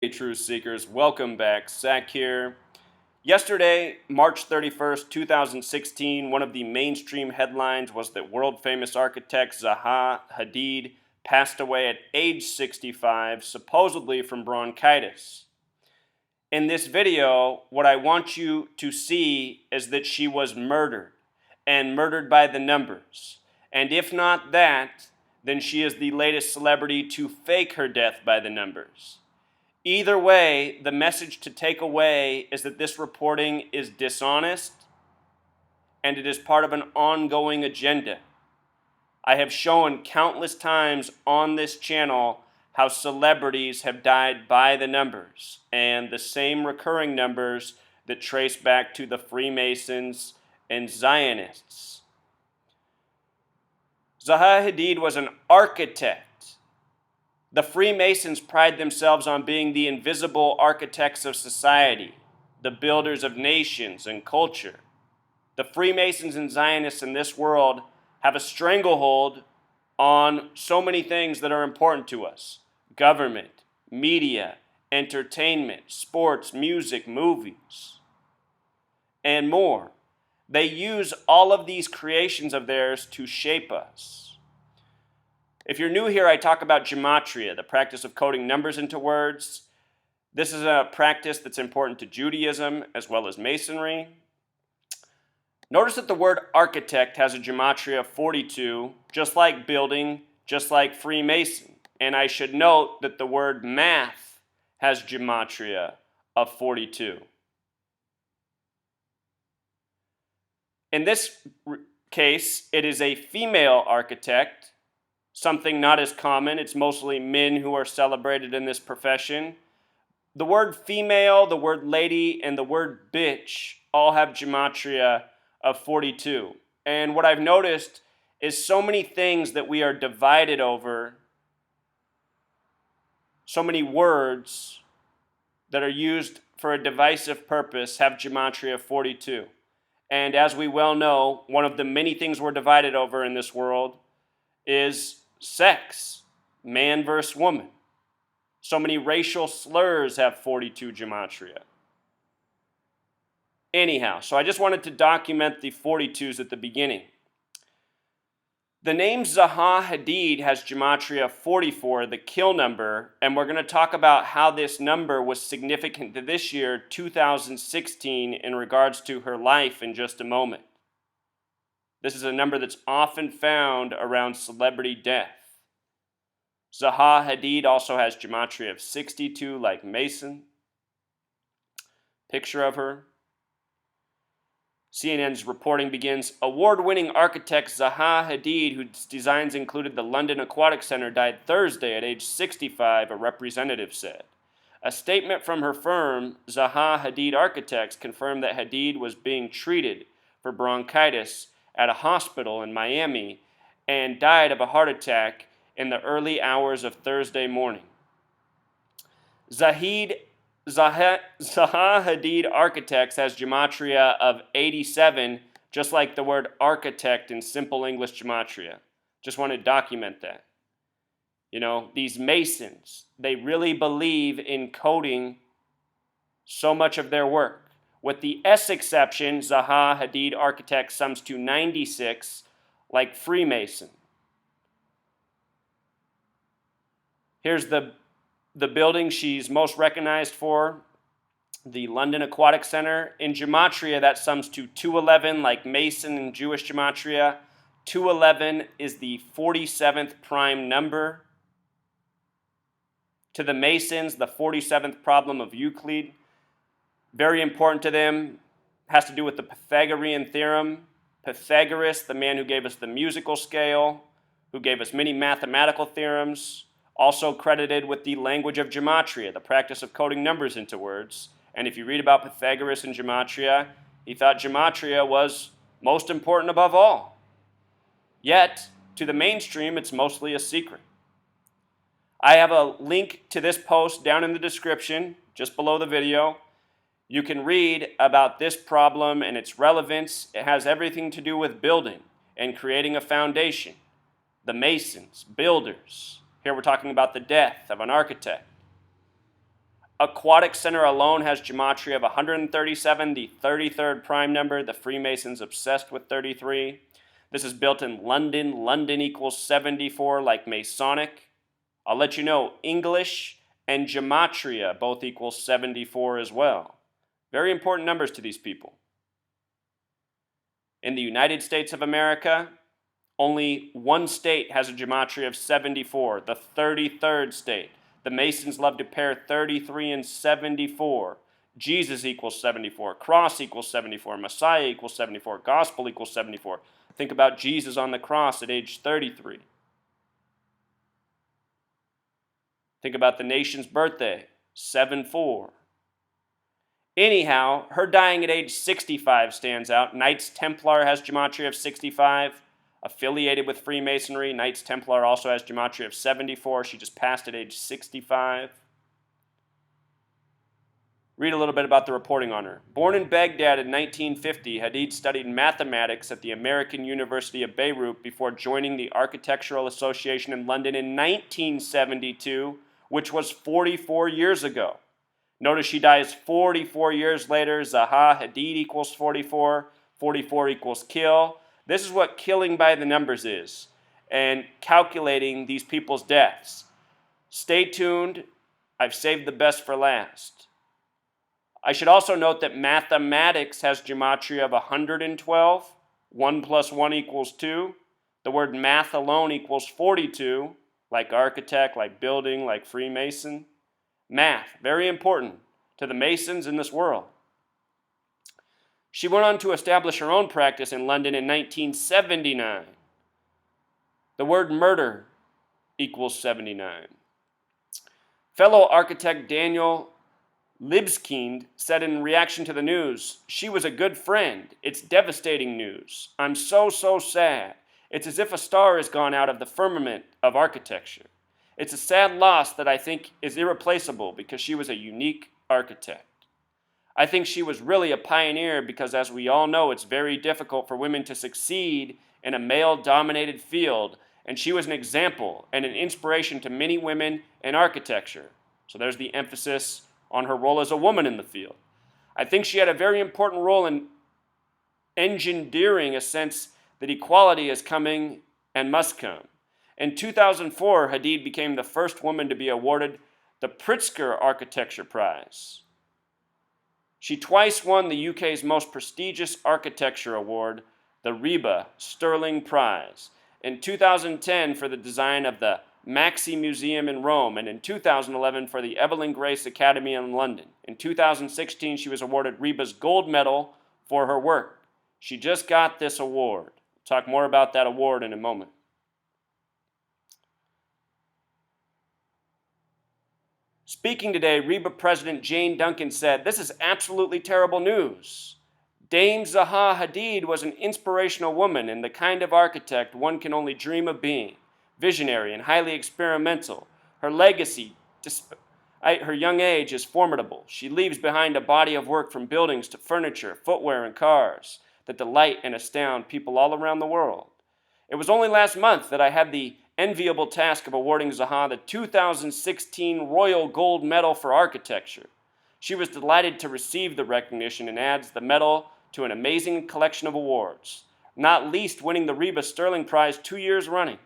Hey, Truth Seekers, welcome back. Zach here. Yesterday, March 31st, 2016, one of the mainstream headlines was that world famous architect Zaha Hadid passed away at age 65, supposedly from bronchitis. In this video, what I want you to see is that she was murdered, and murdered by the numbers. And if not that, then she is the latest celebrity to fake her death by the numbers. Either way, the message to take away is that this reporting is dishonest and it is part of an ongoing agenda. I have shown countless times on this channel how celebrities have died by the numbers, and the same recurring numbers that trace back to the Freemasons and Zionists. Zaha Hadid was an architect. The Freemasons pride themselves on being the invisible architects of society, the builders of nations and culture. The Freemasons and Zionists in this world have a stranglehold on so many things that are important to us: government, media, entertainment, sports, music, movies, and more. They use all of these creations of theirs to shape us. If you're new here, I talk about gematria, the practice of coding numbers into words. This is a practice that's important to Judaism as well as Masonry. Notice that the word architect has a gematria of 42, just like building, just like Freemason. And I should note that the word math has gematria of 42. In this case, it is a female architect, something not as common. It's mostly men who are celebrated in this profession. The word female, the word lady, and the word bitch all have gematria of 42. And what I've noticed is so many things that we are divided over, so many words that are used for a divisive purpose have gematria of 42. And as we well know, one of the many things we're divided over in this world is sex, man versus woman. So many racial slurs have 42 gematria. Anyhow, so I just wanted to document the 42s at the beginning. The name Zaha Hadid has gematria 44, the kill number, and we're going to talk about how this number was significant to this year, 2016, in regards to her life in just a moment. This is a number that's often found around celebrity death. Zaha Hadid also has gematria of 62, like Mason. Picture of her. CNN's reporting begins, award-winning architect Zaha Hadid, whose designs included the London Aquatic Centre, died Thursday at age 65, a representative said. A statement from her firm, Zaha Hadid Architects, confirmed that Hadid was being treated for bronchitis at a hospital in Miami and died of a heart attack in the early hours of Thursday morning. Zaha Hadid Architects has gematria of 87, just like the word architect in simple English gematria. Just want to document that. You know, these Masons, they really believe in coding so much of their work. With the S exception, Zaha Hadid Architects sums to 96, like Freemason. Here's the building she's most recognized for, the London Aquatic Centre. In gematria, that sums to 211, like Mason in Jewish gematria. 211 is the 47th prime number. To the Masons, the 47th problem of Euclid, very important to them, has to do with the Pythagorean theorem. Pythagoras, the man who gave us the musical scale, who gave us many mathematical theorems, also credited with the language of gematria, the practice of coding numbers into words. And if you read about Pythagoras and gematria, he thought gematria was most important above all. Yet, to the mainstream, it's mostly a secret. I have a link to this post down in the description, just below the video. You can read about this problem and its relevance. It has everything to do with building and creating a foundation. The Masons, builders. Here we're talking about the death of an architect. Aquatic Center alone has gematria of 137, the 33rd prime number. The Freemasons obsessed with 33. This is built in London. London equals 74, like Masonic. I'll let you know, English and gematria both equal 74 as well. Very important numbers to these people. In the United States of America, only one state has a gematria of 74, the 33rd state. The Masons love to pair 33 and 74. Jesus equals 74. Cross equals 74. Messiah equals 74. Gospel equals 74. Think about Jesus on the cross at age 33. Think about the nation's birthday, 7-4. Anyhow, her dying at age 65 stands out. Knights Templar has gematria of 65. Affiliated with Freemasonry, Knights Templar also has gematria of 74. She just passed at age 65. Read a little bit about the reporting on her. Born in Baghdad in 1950, Hadid studied mathematics at the American University of Beirut before joining the Architectural Association in London in 1972, which was 44 years ago. Notice she dies 44 years later. Zaha Hadid equals 44. 44 equals kill. This is what killing by the numbers is, and calculating these people's deaths. Stay tuned. I've saved the best for last. I should also note that mathematics has gematria of 112. 1 plus 1 equals 2. The word math alone equals 42, like architect, like building, like Freemason. Math, very important to the Masons in this world. She went on to establish her own practice in London in 1979. The word murder equals 79. Fellow architect Daniel Libskind said in reaction to the news, "She was a good friend. It's devastating news. I'm so sad. It's as if a star has gone out of the firmament of architecture. It's a sad loss that I think is irreplaceable because she was a unique architect. I think she was really a pioneer because, as we all know, it's very difficult for women to succeed in a male-dominated field, and she was an example and an inspiration to many women in architecture." So there's the emphasis on her role as a woman in the field. "I think she had a very important role in engendering a sense that equality is coming and must come. In 2004, Hadid became the first woman to be awarded the Pritzker Architecture Prize. She twice won the UK's most prestigious architecture award, the RIBA Sterling Prize, in 2010 for the design of the Maxi Museum in Rome, and in 2011 for the Evelyn Grace Academy in London. In 2016, she was awarded RIBA's gold medal for her work. She just got this award. We'll talk more about that award in a moment. Speaking today, RIBA President Jane Duncan said, "This is absolutely terrible news. Dame Zaha Hadid was an inspirational woman and the kind of architect one can only dream of being. Visionary and highly experimental. Her legacy, despite her young age, is formidable. She leaves behind a body of work from buildings to furniture, footwear, and cars that delight and astound people all around the world. It was only last month that I had the enviable task of awarding Zaha the 2016 Royal Gold Medal for Architecture. She was delighted to receive the recognition and adds the medal to an amazing collection of awards, not least winning the RIBA Sterling Prize 2 years running.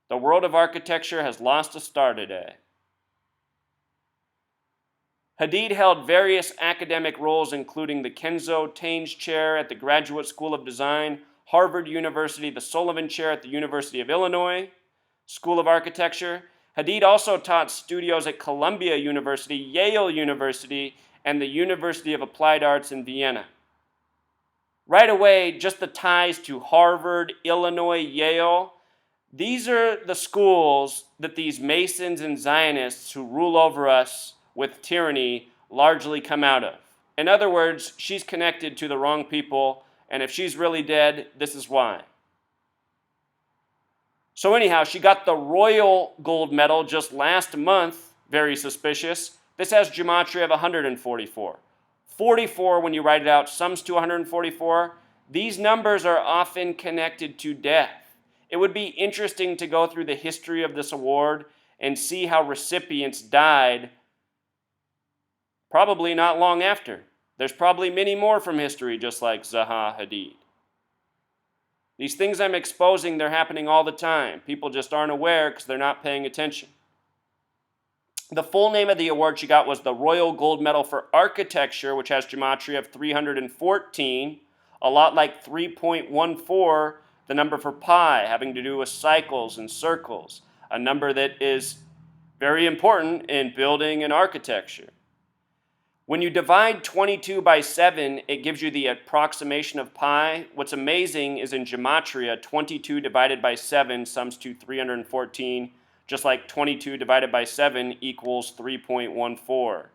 The world of architecture has lost a star today." Hadid held various academic roles, including the Kenzo Tange Chair at the Graduate School of Design, Harvard University, the Sullivan Chair at the University of Illinois School of Architecture. Hadid also taught studios at Columbia University, Yale University, and the University of Applied Arts in Vienna. Right away, just the ties to Harvard, Illinois, Yale. These are the schools that these Masons and Zionists who rule over us with tyranny largely come out of. In other words, she's connected to the wrong people, and if she's really dead, this is why. So anyhow, she got the Royal Gold Medal just last month, very suspicious. This has gematria of 144. 44, when you write it out, sums to 144. These numbers are often connected to death. It would be interesting to go through the history of this award and see how recipients died Probably not long after. There's probably many more from history just like Zaha Hadid. These things I'm exposing, they're happening all the time. People just aren't aware because they're not paying attention. The full name of the award she got was the Royal Gold Medal for Architecture, which has gematria of 314, a lot like 3.14, the number for pi, having to do with cycles and circles, a number that is very important in building and architecture. When you divide 22 by 7, it gives you the approximation of pi. What's amazing is in gematria, 22 divided by 7 sums to 314, just like 22 divided by 7 equals 3.14.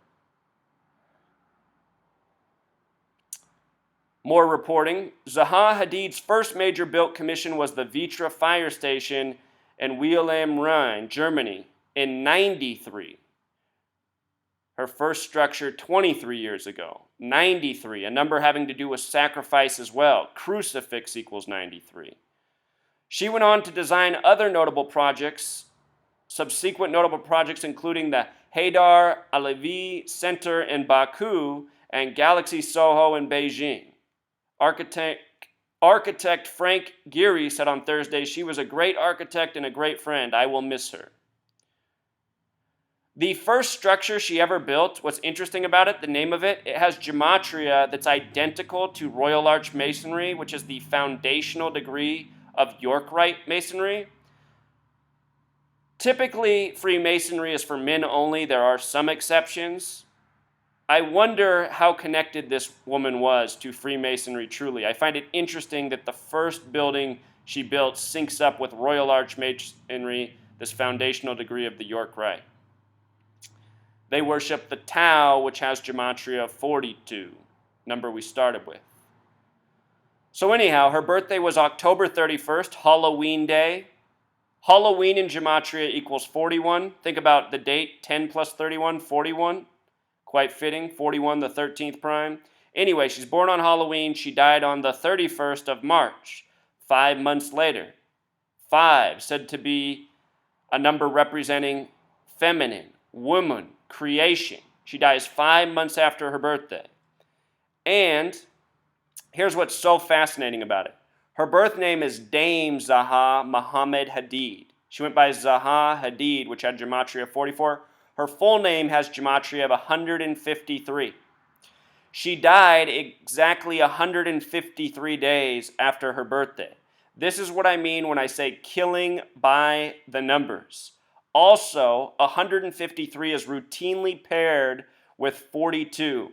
More reporting. Zaha Hadid's first major built commission was the Vitra fire station in Weil am Rhein, Germany, in 93. Her first structure 23 years ago, 93, a number having to do with sacrifice as well. Crucifix equals 93. She went on to design other notable projects, subsequent notable projects including the Haidar Aliyev Center in Baku and Galaxy Soho in Beijing. Architect Frank Geary said on Thursday, "She was a great architect and a great friend. I will miss her." The first structure she ever built, what's interesting about it, the name of it, it has gematria that's identical to Royal Arch Masonry, which is the foundational degree of York Rite Masonry. Typically, Freemasonry is for men only. There are some exceptions. I wonder how connected this woman was to Freemasonry truly. I find it interesting that the first building she built syncs up with Royal Arch Masonry, this foundational degree of the York Rite. They worship the Tau, which has gematria of 42, number we started with. So anyhow, her birthday was October 31st, Halloween Day. Halloween in gematria equals 41. Think about the date, 10 plus 31, 41. Quite fitting, 41, the 13th prime. Anyway, she's born on Halloween. She died on the 31st of March, 5 months later. 5, said to be a number representing feminine, woman, creation. She dies 5 months after her birthday. And here's what's so fascinating about it. Her birth name is Dame Zaha Muhammad Hadid. She went by Zaha Hadid, which had gematria of 44. Her full name has gematria of 153. She died exactly 153 days after her birthday. This is what I mean when I say killing by the numbers. Also, 153 is routinely paired with 42.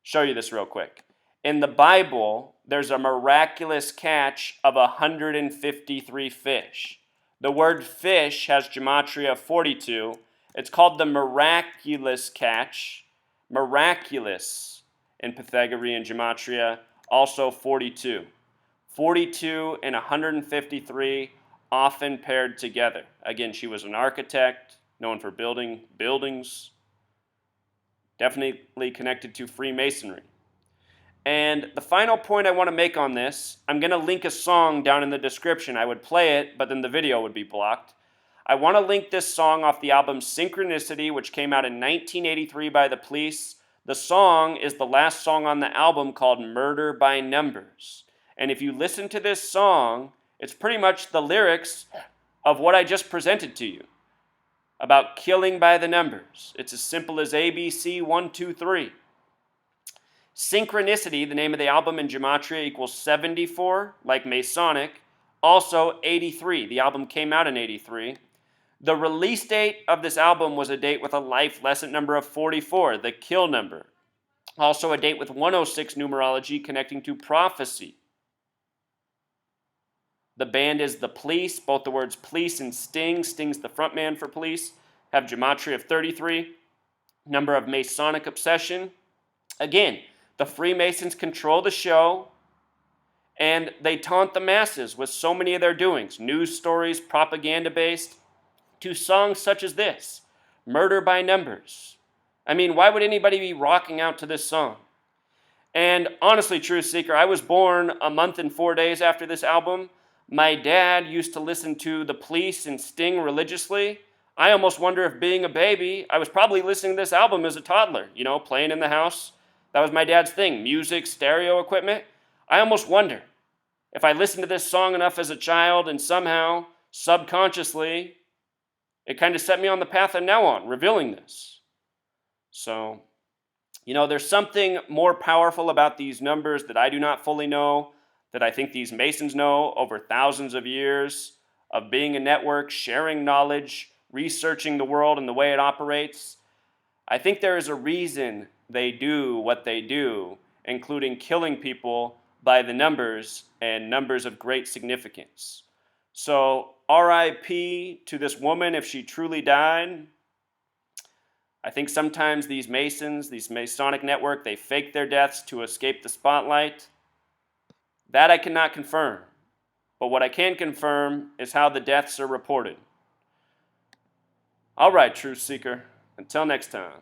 Show you this real quick. In the Bible, there's a miraculous catch of 153 fish. The word fish has gematria of 42. It's called the miraculous catch. Miraculous in Pythagorean gematria, also 42. 42 and 153 often paired together. Again, she was an architect, known for building buildings, definitely connected to Freemasonry. And the final point I want to make on this, I'm going to link a song down in the description. I would play it, but then the video would be blocked. I want to link this song off the album Synchronicity, which came out in 1983 by The Police. The song is the last song on the album called Murder by Numbers. And if you listen to this song, it's pretty much the lyrics of what I just presented to you about killing by the numbers. It's as simple as ABC 1, 2, 3. Synchronicity, the name of the album in gematria, equals 74, like Masonic. Also 83. The album came out in 83. The release date of this album was a date with a life lesson number of 44, the kill number. Also a date with 106 numerology connecting to prophecy. The band is The Police. Both the words police and Sting. Sting's the frontman for Police. Have gematria of 33. Number of Masonic obsession. Again, the Freemasons control the show, and they taunt the masses with so many of their doings. News stories, propaganda-based, to songs such as this, Murder by Numbers. I mean, why would anybody be rocking out to this song? And honestly, Truth Seeker, I was born a month and 4 days after this album. My dad used to listen to The Police and Sting religiously. I almost wonder if being a baby, I was probably listening to this album as a toddler, playing in the house. That was my dad's thing, music, stereo equipment. I almost wonder if I listened to this song enough as a child and somehow, subconsciously, it kind of set me on the path I'm now on, revealing this. So, there's something more powerful about these numbers that I do not fully know, that I think these Masons know over thousands of years of being a network, sharing knowledge, researching the world and the way it operates. I think there is a reason they do what they do, including killing people by the numbers and numbers of great significance. So, RIP to this woman if she truly died. I think sometimes these Masons, these Masonic network, they fake their deaths to escape the spotlight. That I cannot confirm. But what I can confirm is how the deaths are reported. All right, Truth Seeker. Until next time.